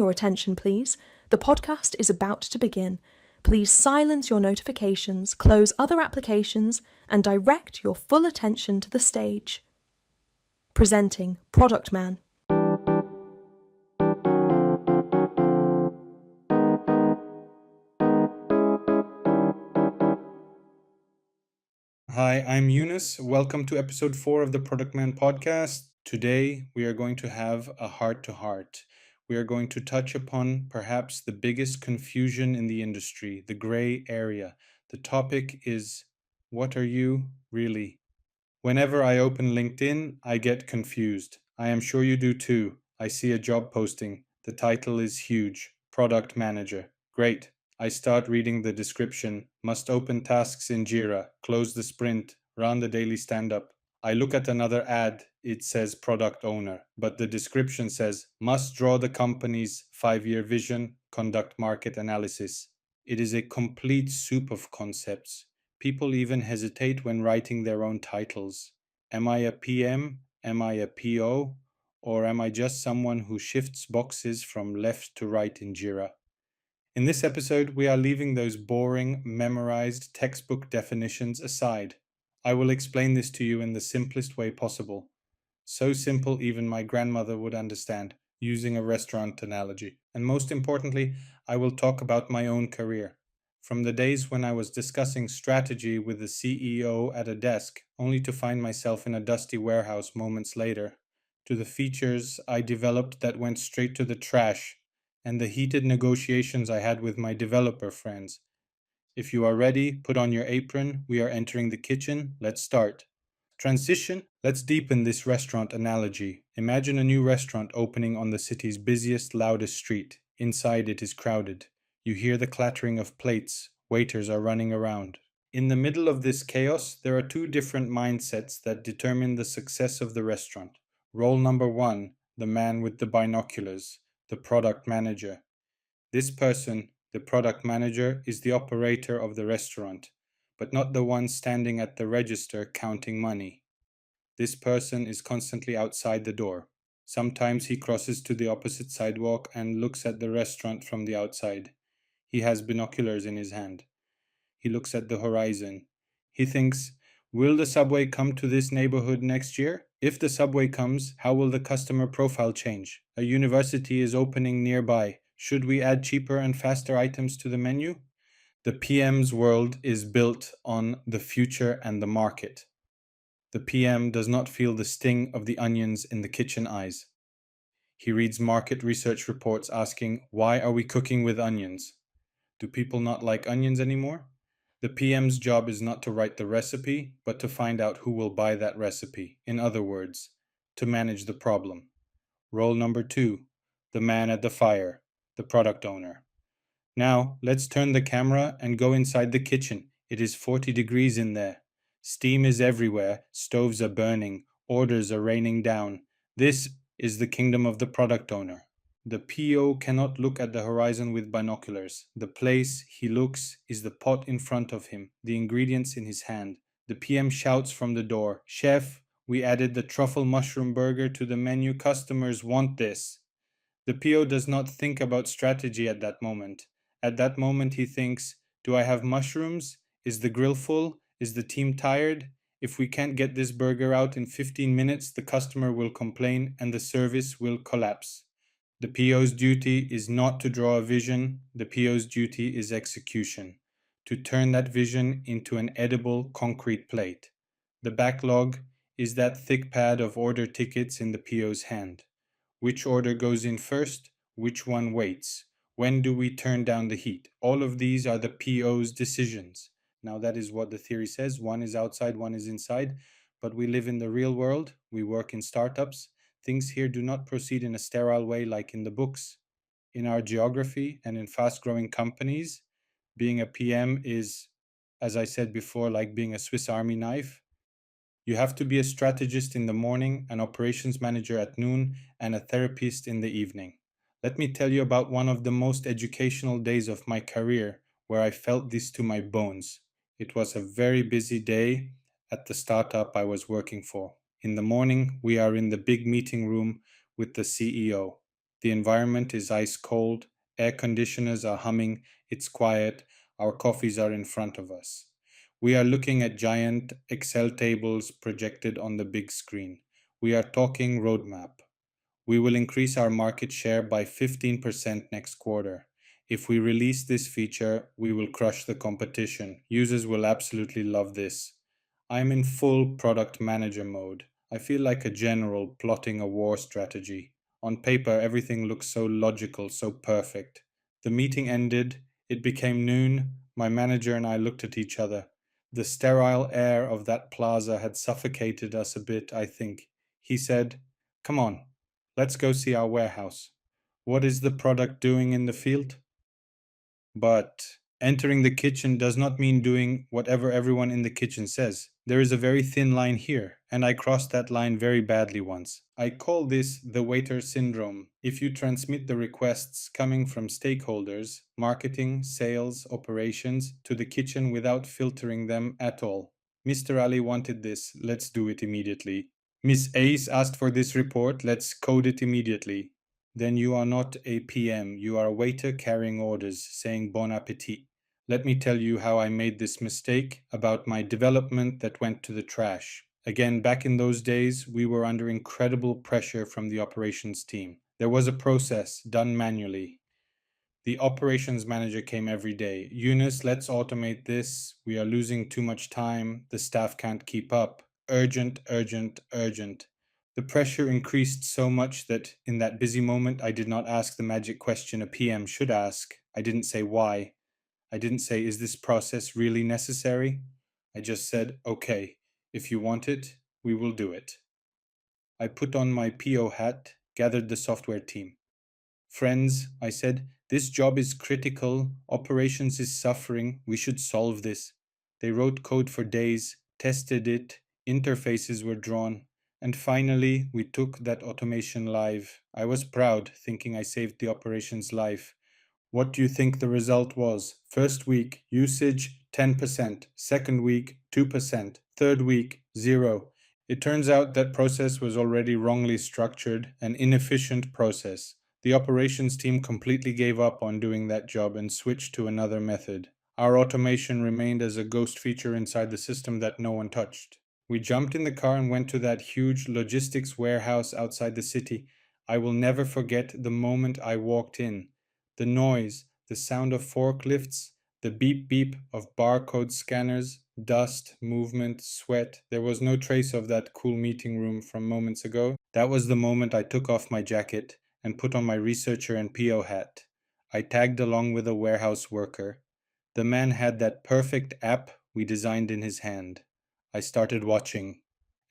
your attention, please? The podcast is about to begin. Please silence your notifications, close other applications, and direct your full attention to the stage. Presenting Productman. Hi, I'm Eunice. Welcome to episode 4 of the Productman podcast. Today, we are going to have a heart-to-heart. We are going to touch upon perhaps the biggest confusion in the industry, the gray area. The topic is, what are you really? Whenever I open LinkedIn, I get confused. I am sure you do too. I see a job posting. The title is huge. Product Manager. Great. I start reading the description. Must open tasks in Jira, close the sprint, run the daily stand-up. I look at another ad. It says Product Owner, but the description says must draw the company's 5-year vision, conduct market analysis. It is a complete soup of concepts. People even hesitate when writing their own titles. Am I a PM? Am I a PO? Or am I just someone who shifts boxes from left to right in Jira? In this episode, we are leaving those boring, memorized textbook definitions aside. I will explain this to you in the simplest way possible. So simple even my grandmother would understand, using a restaurant analogy. And most importantly, I will talk about my own career. From the days when I was discussing strategy with the CEO at a desk, only to find myself in a dusty warehouse moments later, to the features I developed that went straight to the trash, and the heated negotiations I had with my developer friends. If you are ready, put on your apron. We are entering the kitchen. Let's start. Transition. Let's deepen this restaurant analogy. Imagine a new restaurant opening on the city's busiest, loudest street. Inside it is crowded. You hear the clattering of plates. Waiters are running around. In the middle of this chaos, there are two different mindsets that determine the success of the restaurant. Role number 1, the man with the binoculars, the product manager. This person, the product manager, is the operator of the restaurant, but not the one standing at the register counting money. This person is constantly outside the door. Sometimes he crosses to the opposite sidewalk and looks at the restaurant from the outside. He has binoculars in his hand. He looks at the horizon. He thinks, will the subway come to this neighborhood next year? If the subway comes, how will the customer profile change? A university is opening nearby. Should we add cheaper and faster items to the menu? The PM's world is built on the future and the market. The PM does not feel the sting of the onions in the kitchen eyes. He reads market research reports asking, why are we cooking with onions? Do people not like onions anymore? The PM's job is not to write the recipe, but to find out who will buy that recipe. In other words, to manage the problem. Role number 2, the man at the fire, the product owner. Now, let's turn the camera and go inside the kitchen. It is 40 degrees in there. Steam is everywhere, stoves are burning, orders are raining down. This is the kingdom of the product owner. The PO cannot look at the horizon with binoculars. The place he looks is the pot in front of him, the ingredients in his hand. The PM shouts from the door, "Chef, we added the truffle mushroom burger to the menu. Customers want this." The PO does not think about strategy at that moment. At that moment he thinks, do I have mushrooms? Is the grill full? Is the team tired? If we can't get this burger out in 15 minutes, the customer will complain and the service will collapse. The PO's duty is not to draw a vision, the PO's duty is execution, to turn that vision into an edible concrete plate. The backlog is that thick pad of order tickets in the PO's hand. Which order goes in first? Which one waits? When do we turn down the heat? All of these are the PO's decisions. Now that is what the theory says. One is outside, one is inside, but we live in the real world. We work in startups. Things here do not proceed in a sterile way like in the books. In our geography and in fast-growing companies, being a PM is, as I said before, like being a Swiss Army knife. You have to be a strategist in the morning, an operations manager at noon, and a therapist in the evening. Let me tell you about one of the most educational days of my career where I felt this to my bones. It was a very busy day at the startup I was working for. In the morning, we are in the big meeting room with the CEO. The environment is ice cold, air conditioners are humming, it's quiet, our coffees are in front of us. We are looking at giant Excel tables projected on the big screen. We are talking roadmap. We will increase our market share by 15% next quarter. If we release this feature, we will crush the competition. Users will absolutely love this. I'm in full product manager mode. I feel like a general plotting a war strategy. On paper, everything looks so logical, so perfect. The meeting ended. It became noon. My manager and I looked at each other. The sterile air of that plaza had suffocated us a bit, I think. He said, "Come on, let's go see our warehouse. What is the product doing in the field?" But entering the kitchen does not mean doing whatever everyone in the kitchen says. There is a very thin line here, and I crossed that line very badly once. I call this the waiter syndrome. If you transmit the requests coming from stakeholders, marketing, sales, operations, to the kitchen without filtering them at all. Mr. Ali wanted this, let's do it immediately. Miss Ace asked for this report, let's code it immediately. Then you are not a PM, you are a waiter carrying orders, saying bon appetit. Let me tell you how I made this mistake about my development that went to the trash. Again, back in those days, we were under incredible pressure from the operations team. There was a process done manually. The operations manager came every day. Eunice, let's automate this. We are losing too much time. The staff can't keep up. Urgent, urgent, urgent. The pressure increased so much that in that busy moment, I did not ask the magic question a PM should ask. I didn't say why. I didn't say, is this process really necessary? I just said, okay, if you want it, we will do it. I put on my PO hat, gathered the software team. Friends, I said, this job is critical. Operations is suffering. We should solve this. They wrote code for days, tested it, interfaces were drawn, and finally we took that automation live. I was proud, thinking I saved the operations life. What do you think the result was? First week, usage 10%. Second week, 2%. Third week, 0. It turns out that process was already wrongly structured, an inefficient process. The operations team completely gave up on doing that job and switched to another method. Our automation remained as a ghost feature inside the system that no one touched. We jumped in the car and went to that huge logistics warehouse outside the city. I will never forget the moment I walked in. The noise, the sound of forklifts, the beep beep of barcode scanners, dust, movement, sweat. There was no trace of that cool meeting room from moments ago. That was the moment I took off my jacket and put on my researcher and PO hat. I tagged along with a warehouse worker. The man had that perfect app we designed in his hand. I started watching.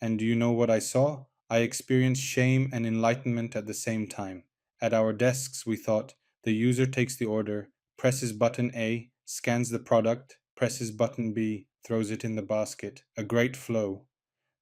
And do you know what I saw? I experienced shame and enlightenment at the same time. At our desks, we thought, the user takes the order, presses button A, scans the product, presses button B, throws it in the basket. A great flow.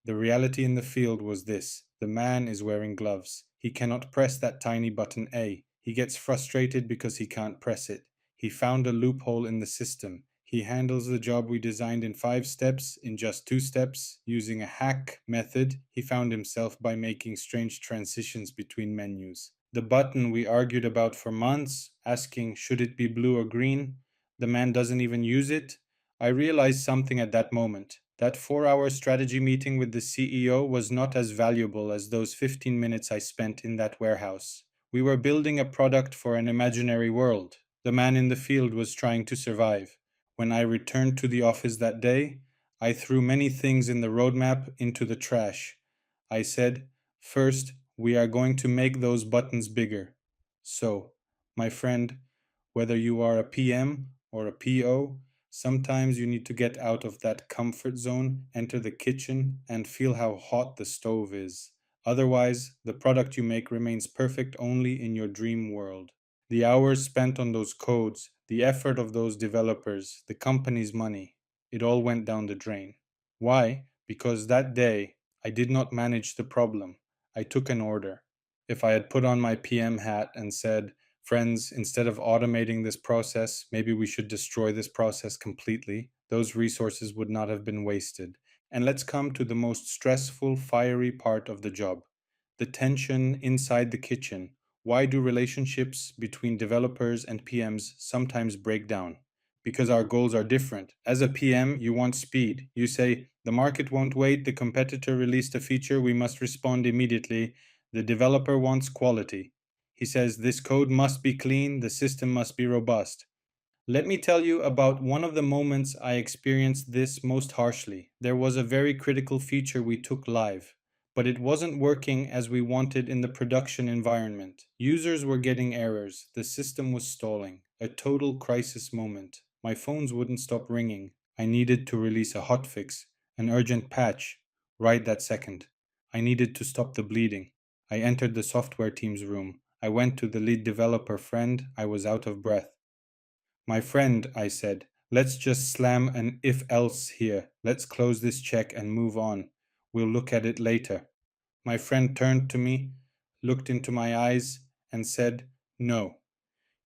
The reality in the field was this: the man is wearing gloves. He cannot press that tiny button A. He gets frustrated because he can't press it. He found a loophole in the system. He handles the job we designed in 5 steps in just 2 steps. Using a hack method, he found himself by making strange transitions between menus. The button we argued about for months, asking should it be blue or green, the man doesn't even use it. I realized something at that moment. That 4-hour strategy meeting with the CEO was not as valuable as those 15 minutes I spent in that warehouse. We were building a product for an imaginary world. The man in the field was trying to survive. When I returned to the office that day, I threw many things in the roadmap into the trash. I said, first, we are going to make those buttons bigger. So, my friend, whether you are a PM or a PO, sometimes you need to get out of that comfort zone, enter the kitchen, and feel how hot the stove is. Otherwise, the product you make remains perfect only in your dream world. The hours spent on those codes, the effort of those developers, the company's money, it all went down the drain. Why? Because that day, I did not manage the problem. I took an order. If I had put on my PM hat and said, friends, instead of automating this process, maybe we should destroy this process completely, those resources would not have been wasted. And let's come to the most stressful, fiery part of the job: the tension inside the kitchen. Why do relationships between developers and PMs sometimes break down? Because our goals are different. As a PM, you want speed. You say, the market won't wait, the competitor released a feature, we must respond immediately. The developer wants quality. He says, this code must be clean, the system must be robust. Let me tell you about one of the moments I experienced this most harshly. There was a very critical feature we took live, but it wasn't working as we wanted in the production environment. Users were getting errors, the system was stalling, a total crisis moment. My phones wouldn't stop ringing. I needed to release a hotfix, an urgent patch, right that second. I needed to stop the bleeding. I entered the software team's room. I went to the lead developer friend. I was out of breath. My friend, I said, let's just slam an if else here. Let's close this check and move on. We'll look at it later. My friend turned to me, looked into my eyes, and said, no.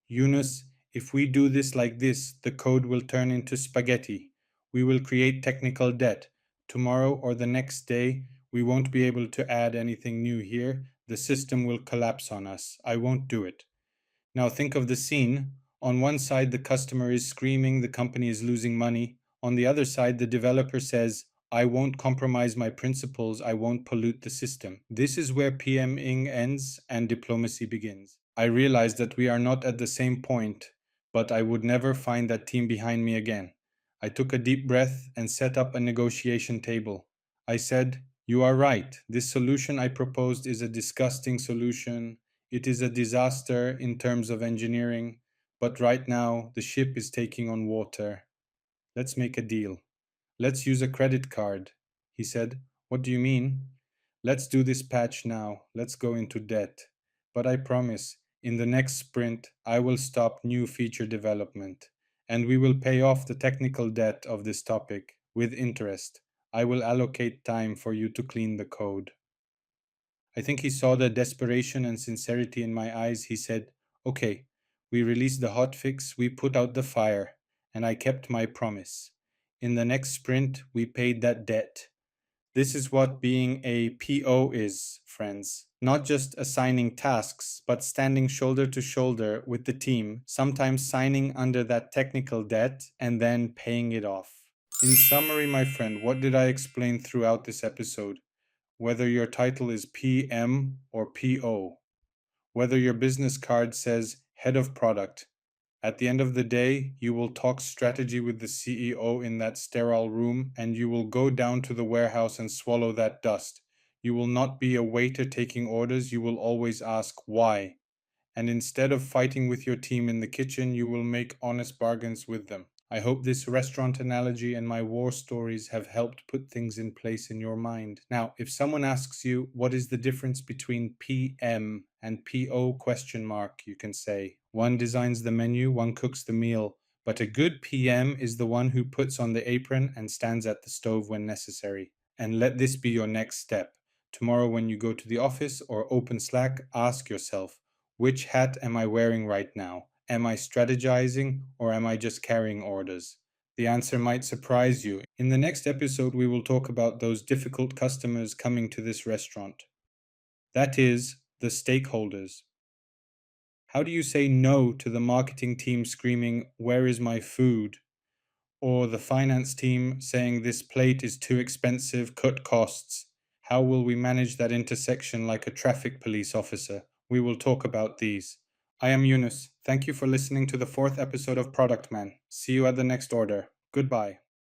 Yunus, if we do this like this, the code will turn into spaghetti. We will create technical debt. Tomorrow or the next day, we won't be able to add anything new here. The system will collapse on us. I won't do it. Now think of the scene. On one side, the customer is screaming, the company is losing money. On the other side, the developer says, I won't compromise my principles, I won't pollute the system. This is where PMing ends and diplomacy begins. I realize that we are not at the same point, but I would never find that team behind me again. I took a deep breath and set up a negotiation table. I said, you are right. This solution I proposed is a disgusting solution. It is a disaster in terms of engineering, but right now the ship is taking on water. Let's make a deal. Let's use a credit card. He said, what do you mean? Let's do this patch now. Let's go into debt. But I promise, in the next sprint, I will stop new feature development, and we will pay off the technical debt of this topic with interest. I will allocate time for you to clean the code. I think he saw the desperation and sincerity in my eyes. He said, okay, we released the hotfix, we put out the fire, and I kept my promise. In the next sprint, we paid that debt. This is what being a PO is, friends. Not just assigning tasks, but standing shoulder to shoulder with the team, sometimes signing under that technical debt and then paying it off. In summary, my friend, what did I explain throughout this episode? Whether your title is PM or PO, whether your business card says head of product, at the end of the day, you will talk strategy with the CEO in that sterile room, and you will go down to the warehouse and swallow that dust. You will not be a waiter taking orders, you will always ask why. And instead of fighting with your team in the kitchen, you will make honest bargains with them. I hope this restaurant analogy and my war stories have helped put things in place in your mind. Now, if someone asks you what is the difference between PM and PO question mark, you can say, one designs the menu, one cooks the meal, but a good PM is the one who puts on the apron and stands at the stove when necessary. And let this be your next step. Tomorrow when you go to the office or open Slack, ask yourself, which hat am I wearing right now? Am I strategizing or am I just carrying orders? The answer might surprise you. In the next episode, we will talk about those difficult customers coming to this restaurant. That is, the stakeholders. How do you say no to the marketing team screaming, "Where is my food?" Or the finance team saying, "This plate is too expensive, cut costs"? How will we manage that intersection like a traffic police officer? We will talk about these. I am Yunus. Thank you for listening to the 4th episode of Productman. See you at the next order. Goodbye.